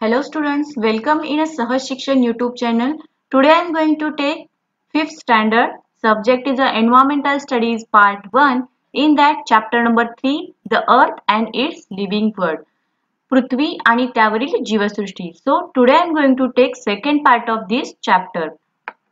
Hello students, welcome in a Sahaj Shikshan YouTube channel. Today I am going to take 5th standard. Subject is Environmental Studies Part 1. In that chapter number 3, the earth and its living world. पृथ्वी आणि त्यावरील जीवसृष्टी. So today I am going to take second part of this chapter.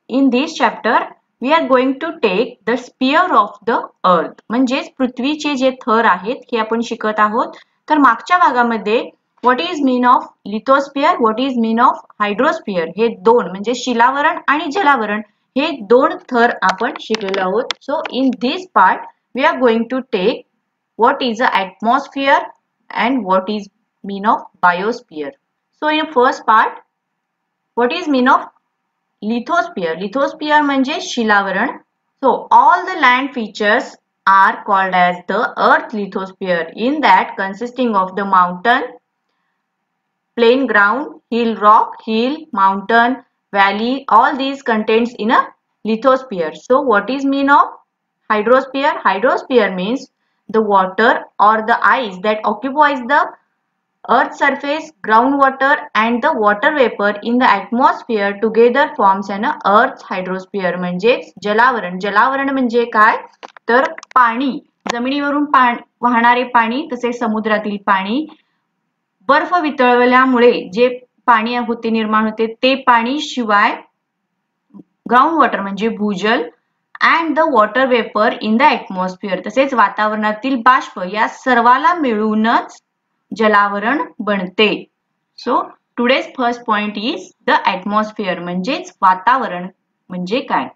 In this chapter we are going to take the sphere of the earth. म्हणजेच पृथ्वीचे जे थर आहेत हे आपण शिकत आहोत. तर मागच्या भागामध्ये what is mean of lithosphere, what is mean of hydrosphere हे दोन म्हणजे शिलावरण आणि जलावरण हे दोन थर आपण शिकलेलो आहोत. So in this part we are going to take what is the atmosphere and what is mean of biosphere. So in first part what is mean of lithosphere. Lithosphere म्हणजे शिलावरण. So all the land features are called as the earth lithosphere. In that consisting of the mountain, plain ground, hill rock, hill, mountain, valley, all these contains in a lithosphere. So what is mean of hydrosphere? Hydrosphere means the water or the ice that occupies the earth's surface, groundwater and the water vapor in the atmosphere together forms an earth's hydrosphere. म्हणजेच जलावरण. जलावरण म्हणजे काय? तर पाणी, जमिनीवरून वाहणारे पाणी तसेच समुद्रातील पाणी, बर्फ वितळल्यामुळे जे पाणी होते निर्माण होते ते पाणी, शिवाय ग्राउंड वॉटर म्हणजे भूजल and the water vapour in the atmosphere, तसेच वातावरणातील बाष्प या सर्वाला मिळूनच जलावरण बनते. So today's first point is the atmosphere म्हणजेच वातावरण म्हणजे काय.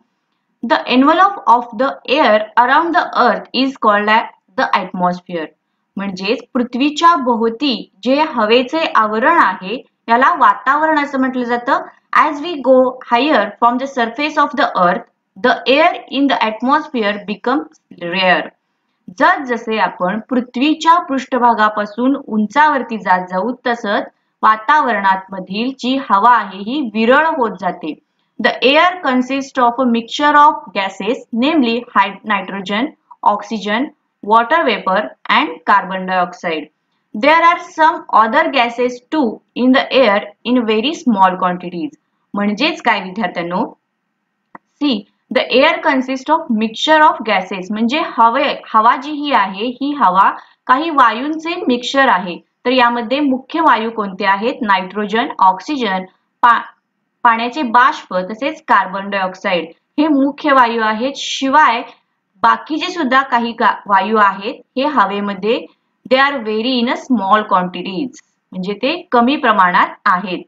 The envelope of the air around the earth is called the atmosphere. म्हणजेच पृथ्वीच्या भोवती जे हवेचे आवरण आहे याला वातावरण असं म्हटलं जातं. As we go higher from the surface of the earth the air in the atmosphere becomes rare. जसे आपण पृथ्वीच्या पृष्ठभागापासून उंचावरती जात जाऊ तसंच वातावरणात मधील जी हवा आहे ही विरळ होत जाते. The air consist of a mixture of gases namely nitrogen, oxygen, water vapor and carbon dioxide. There are some other gases too in the air in very small quantities. म्हणजेच काय विद्यार्थ्यांनो, see the air consists of mixture of gases म्हणजे हवा जी ही आहे ही हवा काही वायूंचे mixture आहे. तर यामध्ये मुख्य वायू कोणते आहेत? नायट्रोजन, ऑक्सिजन, पाण्याचे बाष्प तसेच कार्बन डायऑक्साइड हे मुख्य वायू आहेत. शिवाय बाकीचे सुद्धा काही वायू आहेत हे हवेमध्ये they are very in a small quantities म्हणजे ते कमी प्रमाणात आहेत.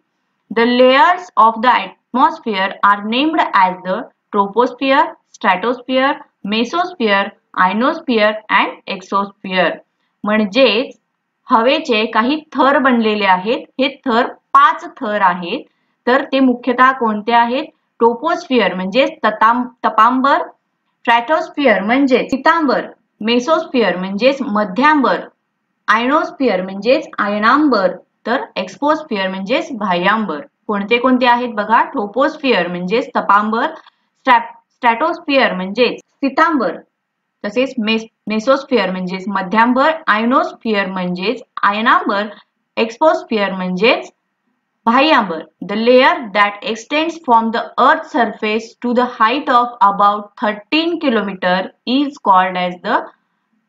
The layers of the atmosphere are named as the troposphere, stratosphere, mesosphere, ionosphere and exosphere. म्हणजेच हवेचे काही थर बनलेले आहेत. हे थर 5 थर आहेत. तर ते मुख्यतः कोणते आहेत? ट्रोपोस्फिअर म्हणजे तपांबर, स्ट्रॅटोस्फिअर म्हणजे पितांबर, मेसोस्फिअर म्हणजेच मध्यांबर, आयनोस्फिअर म्हणजेच आयनांबर, तर एक्सोस्फिअर म्हणजेच बाह्यांबर. कोणते कोणते आहेत बघा? ट्रोपोस्फिअर म्हणजेच तपांबर, स्ट्रॅटोस्फिअर म्हणजेच पितांबर, तसेच मेसोस्फिअर म्हणजेच मध्यांबर, आयनोस्फिअर म्हणजेच आयनांबर, एक्सोस्फिअर म्हणजेच बाह्यांबर. The layer that extends from the earth's surface to the height of about 13 km is called as the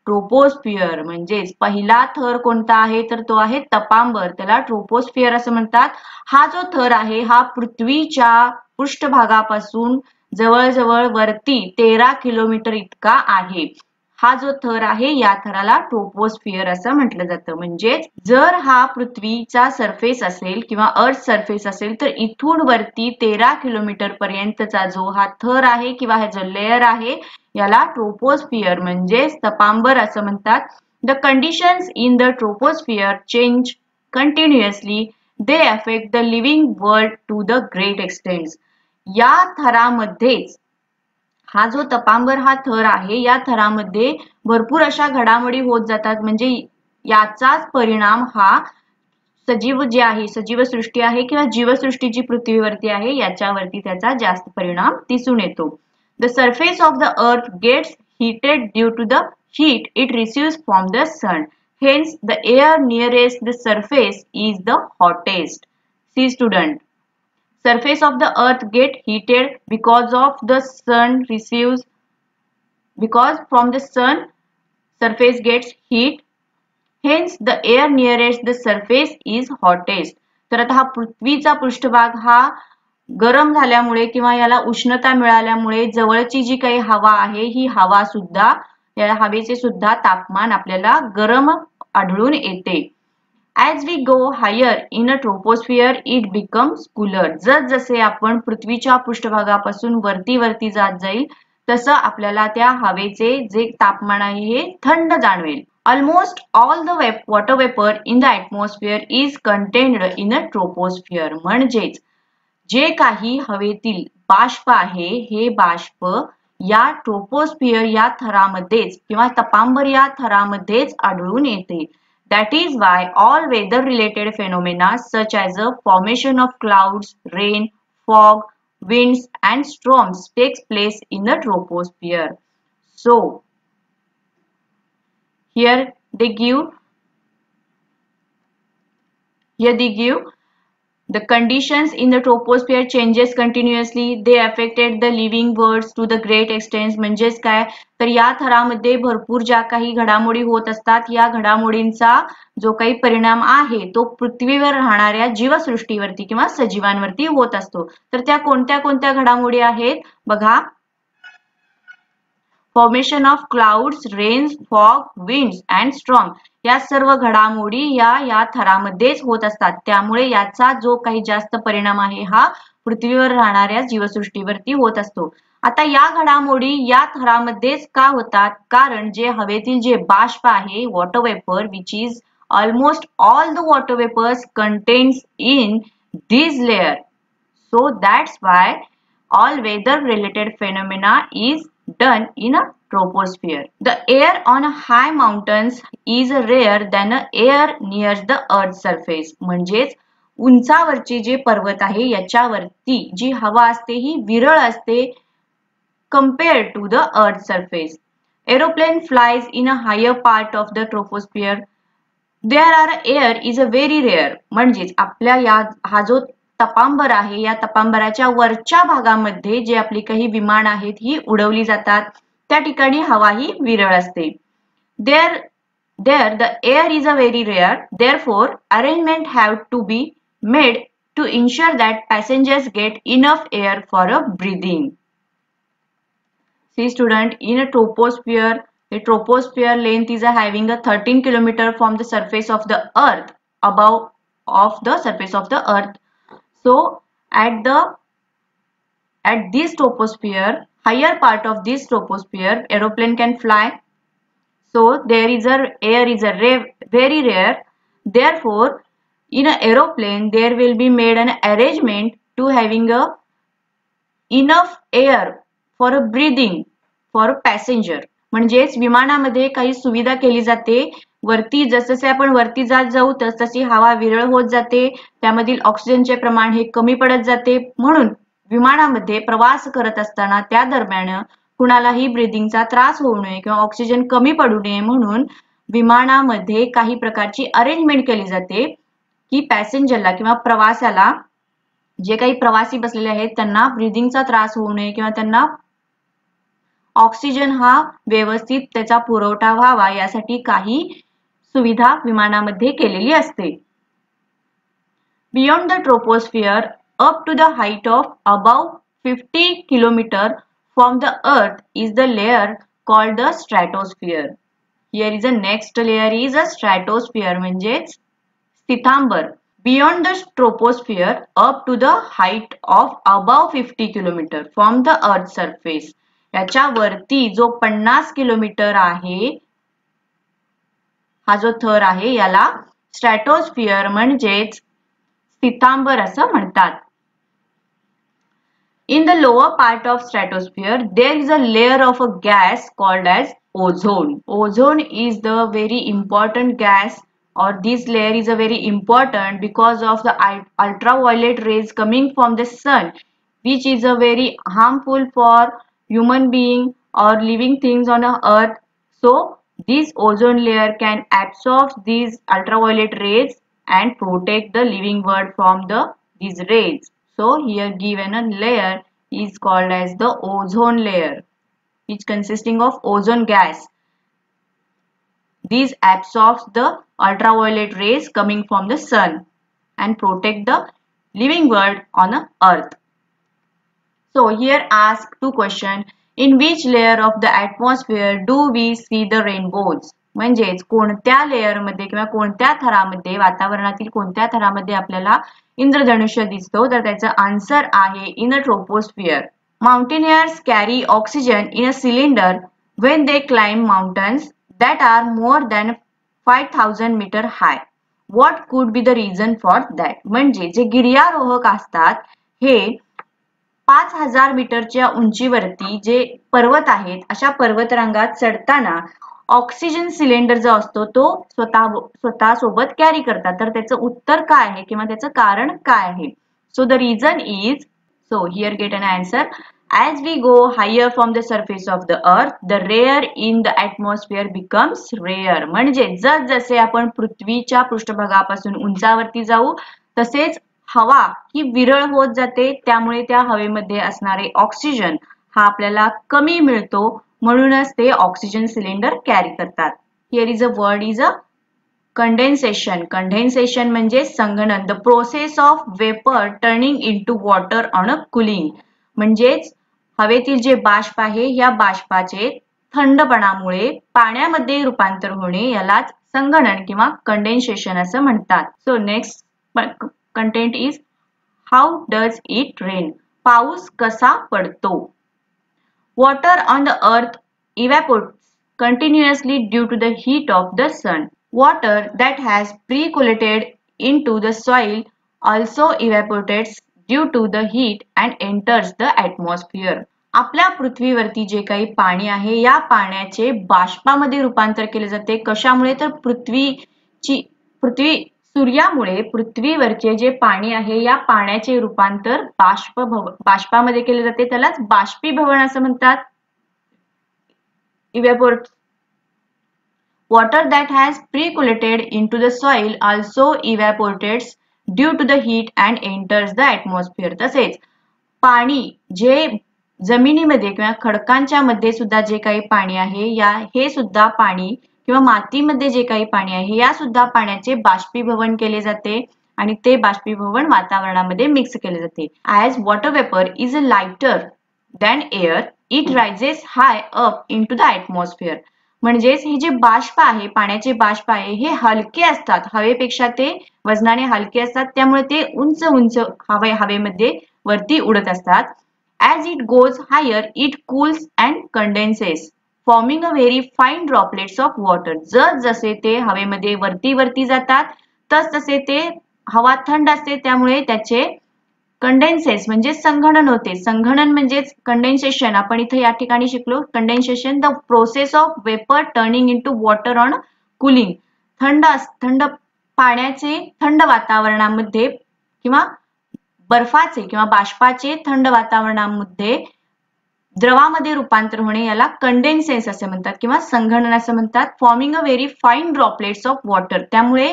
troposphere. म्हणजेच पहिला थर कोणता आहे तर तो आहे तपांबर, त्याला ट्रोपोस्फिअर असं म्हणतात. हा जो थर आहे हा पृथ्वीच्या पृष्ठभागापासून जवळजवळ वरती 13 किलोमीटर इतका आहे. हा जो थर आहे या थराला ट्रोपोस्फिअर असं म्हटलं जातं. म्हणजेच जर हा पृथ्वीचा सरफेस असेल किंवा अर्थ सरफेस असेल तर इथून वरती 13 किलोमीटर पर्यंतचा जो हा थर आहे किंवा हा जो लेअर आहे याला ट्रोपोस्फिअर म्हणजेच तपांबर असं म्हणतात. The conditions in the troposphere change continuously. They affect the living world to the great extent. या थरामध्येच हा जो तपांबर हा थर आहे या थरामध्ये भरपूर अशा घडामोडी होत जातात. म्हणजे याचाच परिणाम हा सजीव जे आहे, सजीव सृष्टी आहे किंवा जीवसृष्टी जी पृथ्वीवरती आहे याच्यावरती त्याचा जास्त परिणाम दिसून येतो. The surface of the earth gets heated due to the heat it receives from the sun. Hence, the air nearest the surface is the hottest. See student, surface of the earth get heated because of the sun receives, because from the sun surface gets heat, hence the air nearest the surface is hottest. तर आता हा पृथ्वीचा पृष्ठभाग हा गरम झाल्यामुळे किंवा याला उष्णता मिळाल्यामुळे जवळची जी काही हवा आहे ही हवा सुद्धा, या हवेचे सुद्धा तापमान आपल्याला गरम आढळून येते. As we go higher in a troposphere, it becomes cooler. जसे आपण पृथ्वीच्या पृष्ठभागापासून वरती जात जाईल तसं आपल्याला त्या हवेचे जे तापमान आहे हे थंड जाणवेल. Almost all the water vapor in the atmosphere is contained in a troposphere. म्हणजेच जे काही हवेतील बाष्प आहे हे बाष्प या ट्रोपोस्फियर या थरामध्येच किंवा तपांबर या थरामध्येच आढळून येते. That is why all weather related phenomena such as the formation of clouds, rain, fog, winds and storms takes place in the troposphere. So here they give the conditions in the troposphere changes continuously. They affected the living worlds to the great extent. म्हणजेच काय तर या थरामध्ये भरपूर ज्या काही घडामोडी होत असतात या घडामोडींचा जो काही परिणाम आहे तो पृथ्वीवर राहणाऱ्या जीवसृष्टीवरती किंवा सजीवांवरती होत असतो. तर त्या कोणत्या कोणत्या घडामोडी आहेत बघा. Formation of clouds, rains, fog, winds and storm या सर्व घडामोडी या थरामध्येच होत असतात. त्यामुळे याचा जो काही जास्त परिणाम आहे हा पृथ्वीवर राहणाऱ्या जीवसृष्टीवरती होत असतो. आता या घडामोडी या थरामध्येच का होतात? कारण जे हवेतील जे बाष्प आहे water vapour which is almost all the water vapours contents in this layer. So that's why all weather related phenomena is done in a troposphere. The air on high mountains is rare than air near the earth's surface. म्हणजेच उंचावरचे जे पर्वत आहे याच्यावरती जी हवा असते ही विरळ असते compared to the earth's surface. Aeroplane flies in a higher part of the troposphere. There are air is a very rare. म्हणजेच आपल्या हा जो तपांबर आहे या तपांबराच्या वरच्या भागामध्ये जे आपली काही विमान आहेत ही उडवली जातात त्या ठिकाणी हवा ही विरळ असते. There the air is a very rare. Therefore arrangement have to be made to ensure that passengers get enough air for a breathing. See student, in a troposphere, the troposphere length is having a 13 km from the surface of the earth, above of the surface of the earth. So at this troposphere, higher part of this troposphere, aeroplane can fly. So there is air is very rare. Therefore, in an aeroplane, there will be made an arrangement to having enough air for a breathing for a passenger. म्हणजेच विमानामध्ये काही सुविधा केली जाते. वरती जसजसे आपण वरती जात जाऊ तसतशी हवा विरळ होत जाते. त्यामधील ऑक्सिजनचे प्रमाण हे कमी पडत जाते. म्हणून विमानामध्ये प्रवास करत असताना त्या दरम्यान कुणालाही ब्रीदिंगचा त्रास होऊ नये किंवा ऑक्सिजन कमी पडू नये म्हणून विमानामध्ये काही प्रकारची अरेंजमेंट केली जाते की पॅसेंजरला किंवा प्रवाशाला जे काही प्रवासी बसलेले आहेत त्यांना ब्रीदिंगचा त्रास होऊ नये किंवा त्यांना ऑक्सिजन हा व्यवस्थित त्याचा पुरवठा व्हावा यासाठी काही सुविधा विमानामध्ये केलेली असते. Beyond the troposphere, up to the height of above 50 km from the earth is the layer called the stratosphere. Here is the next layer is a stratosphere म्हणजेच स्थितांबर. Beyond the troposphere, up to the height of above 50 km from the earth's surface. याच्या वरती जो 50 kilometre आहे हा जो थर आहे याला स्ट्रॅटोस्फियर म्हणजेच स्थितांबर असं म्हणतात. In the lower part of stratosphere, there is a layer of a gas called as ozone. Ozone is the very important gas, or this layer is a very important because of the ultraviolet rays coming from the sun, which is a very harmful for human being or living things on earth. So this ozone layer can absorb these ultraviolet rays and protect the living world from the these rays. So here given a layer is called as the ozone layer, which consisting of ozone gas. These absorbs the ultraviolet rays coming from the sun and protect the living world on earth. So here ask two questions. In which layer of the atmosphere do we see the rainbows? म्हणजेच कोणत्या layer मध्ये किंवा कोणत्या थरामध्ये वातावरणातील कोणत्या थरामध्ये आपल्याला इंद्रधनुष्य दिसतो तर त्याचा आन्सर आहे in a troposphere. Mountaineers carry oxygen in a cylinder when they climb mountains that are more than 5000 meter high. What could be the reason for that? म्हणजे जे गिर्यारोहक असतात हे 5000 मीटरच्या उंचीवरती जे पर्वत आहेत अशा पर्वतरांगात चढताना ऑक्सिजन सिलेंडर जो असतो तो स्वतः सोबत कॅरी करतात. तर त्याचं उत्तर काय आहे किंवा त्याचं कारण काय आहे? So the reason is, so here get an answer. As we go higher from the surface of the earth, the air in the atmosphere becomes rare. म्हणजे जसे आपण पृथ्वीच्या पृष्ठभागापासून उंचावरती जाऊ तसेच हवा ही विरळ होत जाते. त्यामुळे त्या हवेमध्ये असणारे ऑक्सिजन हा आपल्याला कमी मिळतो. म्हणूनच ते ऑक्सिजन सिलेंडर कॅरी करतात. Here is a word is a condensation. Condensation म्हणजे संघनन. The process of vapour turning into water on a cooling. म्हणजेच हवेतील जे बाष्प आहे या बाष्पाचे थंडपणामुळे पाण्यामध्ये रूपांतर होणे यालाच संघनन किंवा कंडेन्सेशन असं म्हणतात. So next content is how does it rain. पाऊस कसा पडतो? Water on the earth evaporates continuously due to the heat of the sun. Water that has percolated into the soil also evaporates due to the heat and enters the atmosphere. आपल्या पृथ्वीवरती जे काही पाणी आहे या पाण्याचे बाष्पामध्ये रूपांतर केले जाते. कशामुळे? तर सूर्यामुळे पृथ्वीवरचे जे पाणी आहे या पाण्याचे रूपांतर बाष्पामध्ये केले जाते. त्यालाच बाष्पीभवन असं म्हणतात. Evaporates. Water that has percolated into the soil also evaporates due to the heat and enters the atmosphere. तसेच पाणी जे जमिनीमध्ये किंवा खडकांच्या मध्ये सुद्धा जे काही पाणी आहे हे सुद्धा पाणी किंवा मातीमध्ये जे काही पाणी आहे या सुद्धा पाण्याचे बाष्पीभवन केले जाते आणि ते बाष्पीभवन वातावरणामध्ये मिक्स केले जाते. As water vapor is lighter than air, it rises high up into the atmosphere. म्हणजेच हे जे बाष्प आहे पाण्याचे बाष्प आहे हे हलके असतात. हवेपेक्षा ते वजनाने हलके असतात. त्यामुळे ते उंच उंच हवेमध्ये वरती उडत असतात. As it goes higher, it cools and condenses, forming a very fine droplets of water. जसे ते हवेमध्ये वरती जातात तसे ते हवा थंड असते त्यामुळे त्याचे कंडेन्सेस म्हणजे संघनन होते. संघनन म्हणजेच कंडेन्सेशन. आपण इथे या ठिकाणी शिकलो condensation the process of vapour turning into water on cooling. थंड पाण्याचे थंड वातावरणामध्ये किंवा बर्फाचे किंवा बाष्पाचे थंड वातावरणामध्ये द्रवामध्ये रूपांतर होणे याला कंडेन्सेस असे म्हणतात किंवा संघनन असं म्हणतात. Forming a very fine droplets of water. त्यामुळे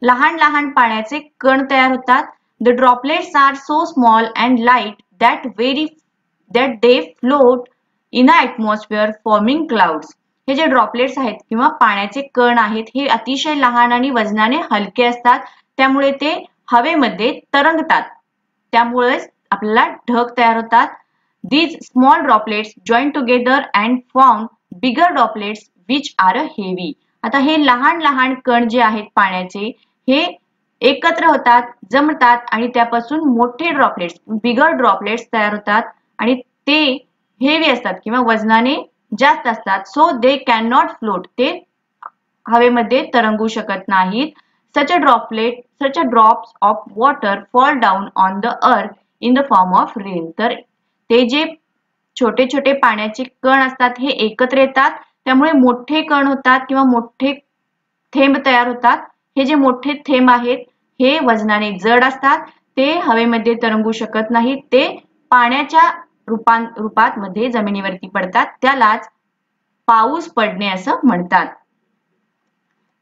लहान लहान पाण्याचे कण तयार होतात. The droplets are so small and light that they float in a atmosphere forming clouds. हे जे ड्रॉपलेट्स आहेत किंवा पाण्याचे कण आहेत हे अतिशय लहान आणि वजनाने हलके असतात. त्यामुळे ते हवेमध्ये तरंगतात. त्यामुळे आपल्याला ढग तयार होतात. These small droplets join together and form bigger droplets which are heavy. आता हे लहान लहान कण जे आहेत पाण्याचे हे एकत्र होतात, जमतात आणि त्यापासून मोठे ड्रॉपलेट्स बिगर ड्रॉपलेट्स तयार होतात आणि ते हेवी असतात किंवा वजनाने जास्त असतात. So they can not float. ते हवेमध्ये तरंगू शकत नाहीत. Such a drops of water fall down on the earth in the form of rain. तर ते जे छोटे छोटे पाण्याचे कण असतात हे एकत्र येतात त्यामुळे मोठे कण होतात किंवा मोठे थेंब तयार होतात. हे जे मोठे थेंब आहेत हे वजनाने जड असतात. ते हवेमध्ये तरंगू शकत नाहीत. ते पाण्याच्या रूपात मध्ये जमिनीवरती पडतात. त्यालाच पाऊस पडणे असं म्हणतात.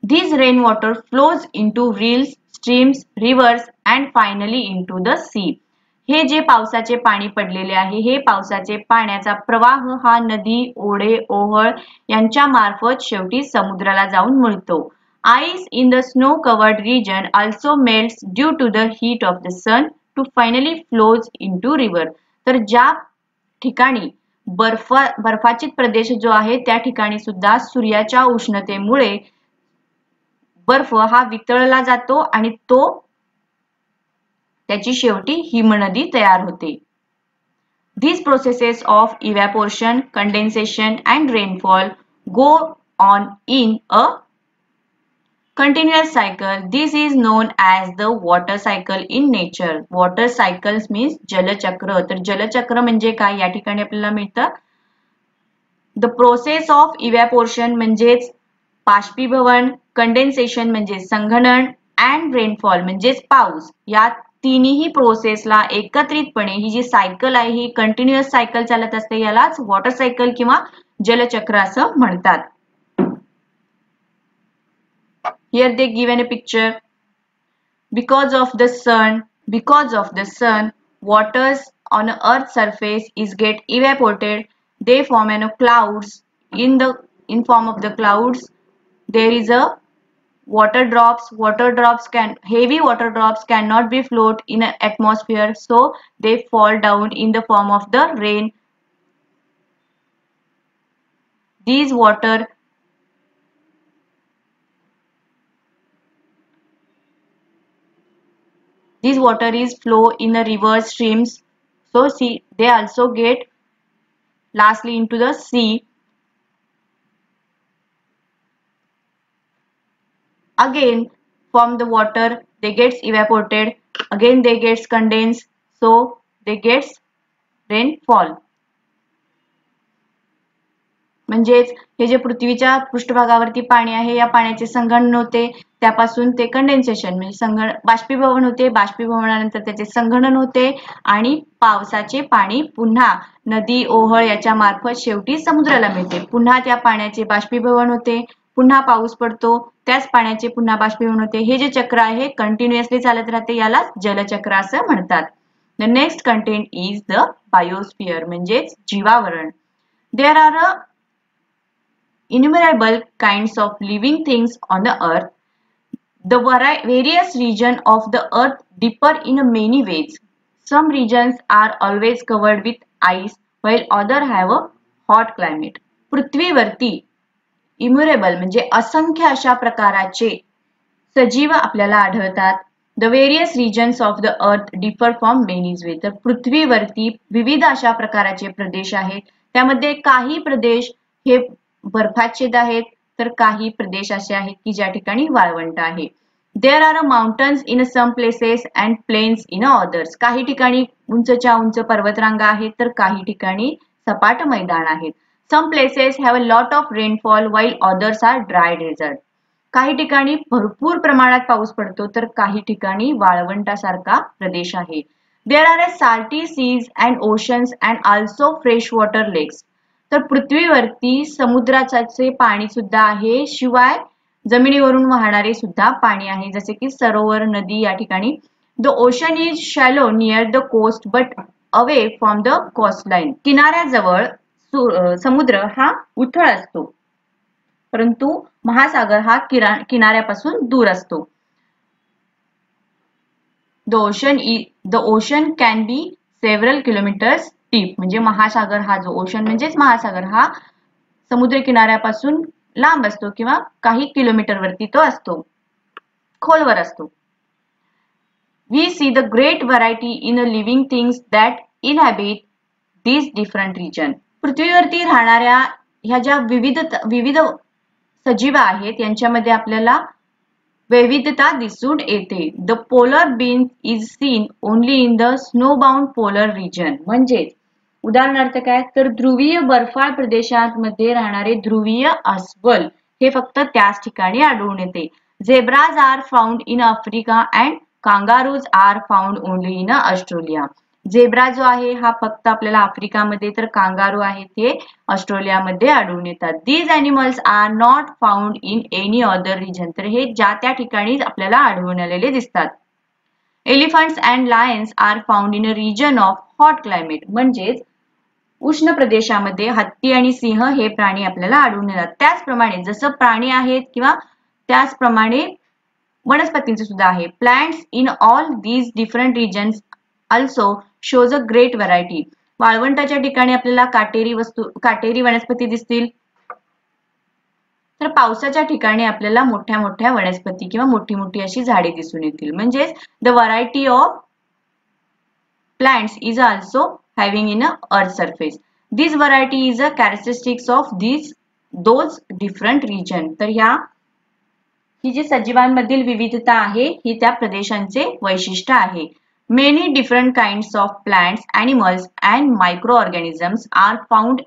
This rainwater flows into rills, streams, rivers and finally into the sea. हे जे पावसाचे पाणी पडलेले आहे हे पावसाचे पाण्याचा प्रवाह हा नदी, ओढे, ओहळ यांच्या मार्फत शेवटी समुद्राला जाऊन मिळतो. Ice in the snow covered region also melts due to the heat of the sun to finally flows into river. तर ज्या ठिकाणी बर्फाचित प्रदेश जो आहे त्या ठिकाणी सुद्धा सूर्याच्या उष्णतेमुळे बर्फ हा वितळला जातो आणि तो त्याची शेवटी हिमनदी तयार होते. These processes of evaporation, condensation and rainfall go on in a continuous cycle. This is known as the water cycle in nature. Water cycles means जलचक्र. तर जलचक्र म्हणजे काय या ठिकाणी आपल्याला मिळतं. The process of evaporation म्हणजेच बाष्पीभवन, कंडेन्सेशन म्हणजे संघनन and rainfall म्हणजेच पाऊस. या तिन्ही प्रोसेसला एकत्रितपणे ही जी सायकल आहे ही कंटिन्युअस सायकल चालत असते यालाच वॉटर सायकल किंवा जलचक्र असं म्हणतात. Here they given a picture. Because of the sun, waters on Earth's surface is get evaporated. They form clouds. In form of the clouds, there is a water drops. Heavy water drops cannot be float in an atmosphere, so they fall down in the form of the rain. These water is flow in the rivers, streams, so see they also get lastly into the sea. Again from the water they gets evaporated, again they gets condensed, so they gets rainfall. म्हणजेच हे जे पृथ्वीच्या पृष्ठभागावरती पाणी आहे या पाण्याचे संघनन होते त्यापासून ते कंडेन्सेशन म्हणजे बाष्पीभवन होते, बाष्पीभवनानंतर त्याचे संघनन होते आणि पावसाचे पाणी पुन्हा नदी, ओहळ याच्या मार्फत शेवटी समुद्राला मिळते. पुन्हा त्या पाण्याचे बाष्पीभवन होते, पुन्हा पाऊस पडतो, त्याच पाण्याचे पुन्हा बाष्पीभवन होते. हे जे चक्र आहे कंटिन्युअसली चालत राहते याला जलचक्र असं म्हणतात. The next content is the biosphere म्हणजेच जीवावरण. There are innumerable kinds of living things on the earth. The various regions of the earth differ in many ways. Some regions are always covered with ice while others have a hot climate. पृथ्वीवरती इम्युरेबल म्हणजे असंख्य अशा प्रकाराचे सजीव आपल्याला आढळतात. The various regions of the earth differ from many ways. तर पृथ्वीवरती विविध अशा प्रकाराचे प्रदेश आहेत. त्यामध्ये काही प्रदेश हे बर्फाच्छेद आहेत तर काही प्रदेश असे आहेत की ज्या ठिकाणी वाळवंट आहे. There are mountains in some places and plains in others. काही ठिकाणी उंचच्या उंच पर्वतरांगा आहेत तर काही ठिकाणी सपाट मैदान आहेत. Some places have a lot of rainfall while others are dry desert. काही ठिकाणी भरपूर प्रमाणात पाऊस पडतो तर काही ठिकाणी वाळवंटासारखा प्रदेश आहे. There are salty seas and oceans and also freshwater lakes. तर पृथ्वीवरती समुद्राचे पाणी सुद्धा आहे शिवाय जमिनीवरून वाहणारे सुद्धा पाणी आहे जसे की सरोवर, नदी या ठिकाणी. The ocean is shallow near the coast but away from the coastline. किनाऱ्याजवळ समुद्र हा उथळ असतो परंतु महासागर हा किनाऱ्यापासून दूर असतो. The ocean can be several kilometers deep. म्हणजे महासागर हा जो ओशन म्हणजेच महासागर हा समुद्र किनाऱ्यापासून लांब असतो किंवा काही किलोमीटर वरती तो असतो, खोलवर असतो. We see the great variety in the living things that inhabit these different regions. पृथ्वीवरती राहणाऱ्या ह्या ज्या विविध सजीव आहेत यांच्यामध्ये आपल्याला वैविध्यता दिसून येते. The polar bear is seen only in the snowbound polar region. म्हणजे उदाहरणार्थ काय तर ध्रुवीय बर्फाळ प्रदेशांमध्ये राहणारे ध्रुवीय अस्वल हे फक्त त्याच ठिकाणी आढळून येते. Zebras are found in Africa and kangaroos are found only in Australia. Zebra जो आहे हा फक्त आपल्याला आफ्रिकामध्ये, तर कांगारू आहे ते ऑस्ट्रेलियामध्ये आढळून येतात. These animals are not found in any other region. तर हे ज्या त्या ठिकाणी आपल्याला आढळून आलेले दिसतात. Elephants and lions are found in a region of hot climate. म्हणजेच उष्ण प्रदेशामध्ये हत्ती आणि सिंह हे प्राणी आपल्याला आढळून येतात. त्याचप्रमाणे जसं प्राणी आहेत किंवा त्याचप्रमाणे वनस्पतींचे सुद्धा आहे. Plants in all these different regions also shows a great variety. वाळवंटाच्या ठिकाणी आपल्याला काटेरी वनस्पती दिसतील, तर पावसाच्या ठिकाणी आपल्याला मोठ्या मोठ्या वनस्पती किंवा मोठी मोठी अशी झाडे दिसून येतील. म्हणजेच the variety of plants is also having in a earth surface. This variety is a characteristics of those different region. तर ही जी सजीवांमधील विविधता आहे ही त्या प्रदेशांचे वैशिष्ट्य आहे. Many different kinds of plants, animals and microorganisms are found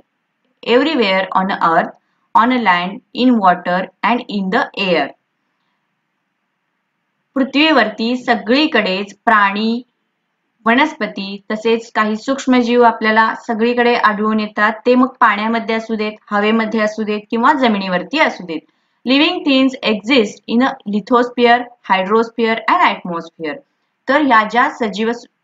everywhere on earth, on land, in water and in the air. पृथ्वीवरती सगळीकडेच प्राणी, वनस्पती तसेच काही सूक्ष्मजीव आपल्याला सगळीकडे आढळून येतात. ते मग पाण्यामध्ये असू देत, हवेमध्ये असू देत किंवा जमिनीवरती असू देत. Living things exist in a lithosphere, hydrosphere and atmosphere. तर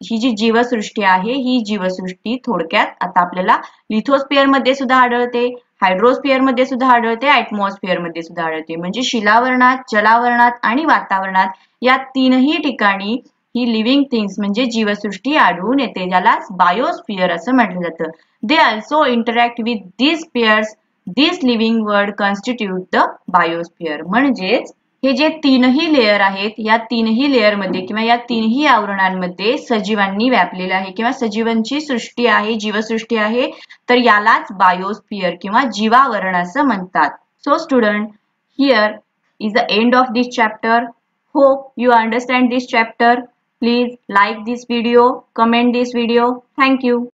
ही जी जीवसृष्टी आहे ही जीवसृष्टी थोडक्यात आता आपल्याला लिथोस्फिअर मध्ये सुद्धा आढळते, हायड्रोस्फिअर मध्ये सुद्धा आढळते, ॲटमॉस्फिअर मध्ये सुद्धा आढळते. म्हणजे शिलावरणात, जलावरणात आणि वातावरणात या तीनही ठिकाणी ही लिव्हिंग थिंग्स म्हणजे जीवसृष्टी आढळून येते, ज्याला बायोस्फिअर असं म्हटलं जातं. They also interact with these spheres. This living world constitute the biosphere. म्हणजेच हे जे तीनही लेयर आहेत या तीनही लेयर मध्ये किंवा या तीनही आवरणांमध्ये सजीवांनी व्यापलेलं आहे किंवा सजीवांची सृष्टी आहे, जीवसृष्टी आहे, तर यालाच बायोस्फिअर किंवा जीवावरण असं म्हणतात. So student, here is the end of this chapter. Hope you understand this chapter. Please like this video, comment this video. Thank you.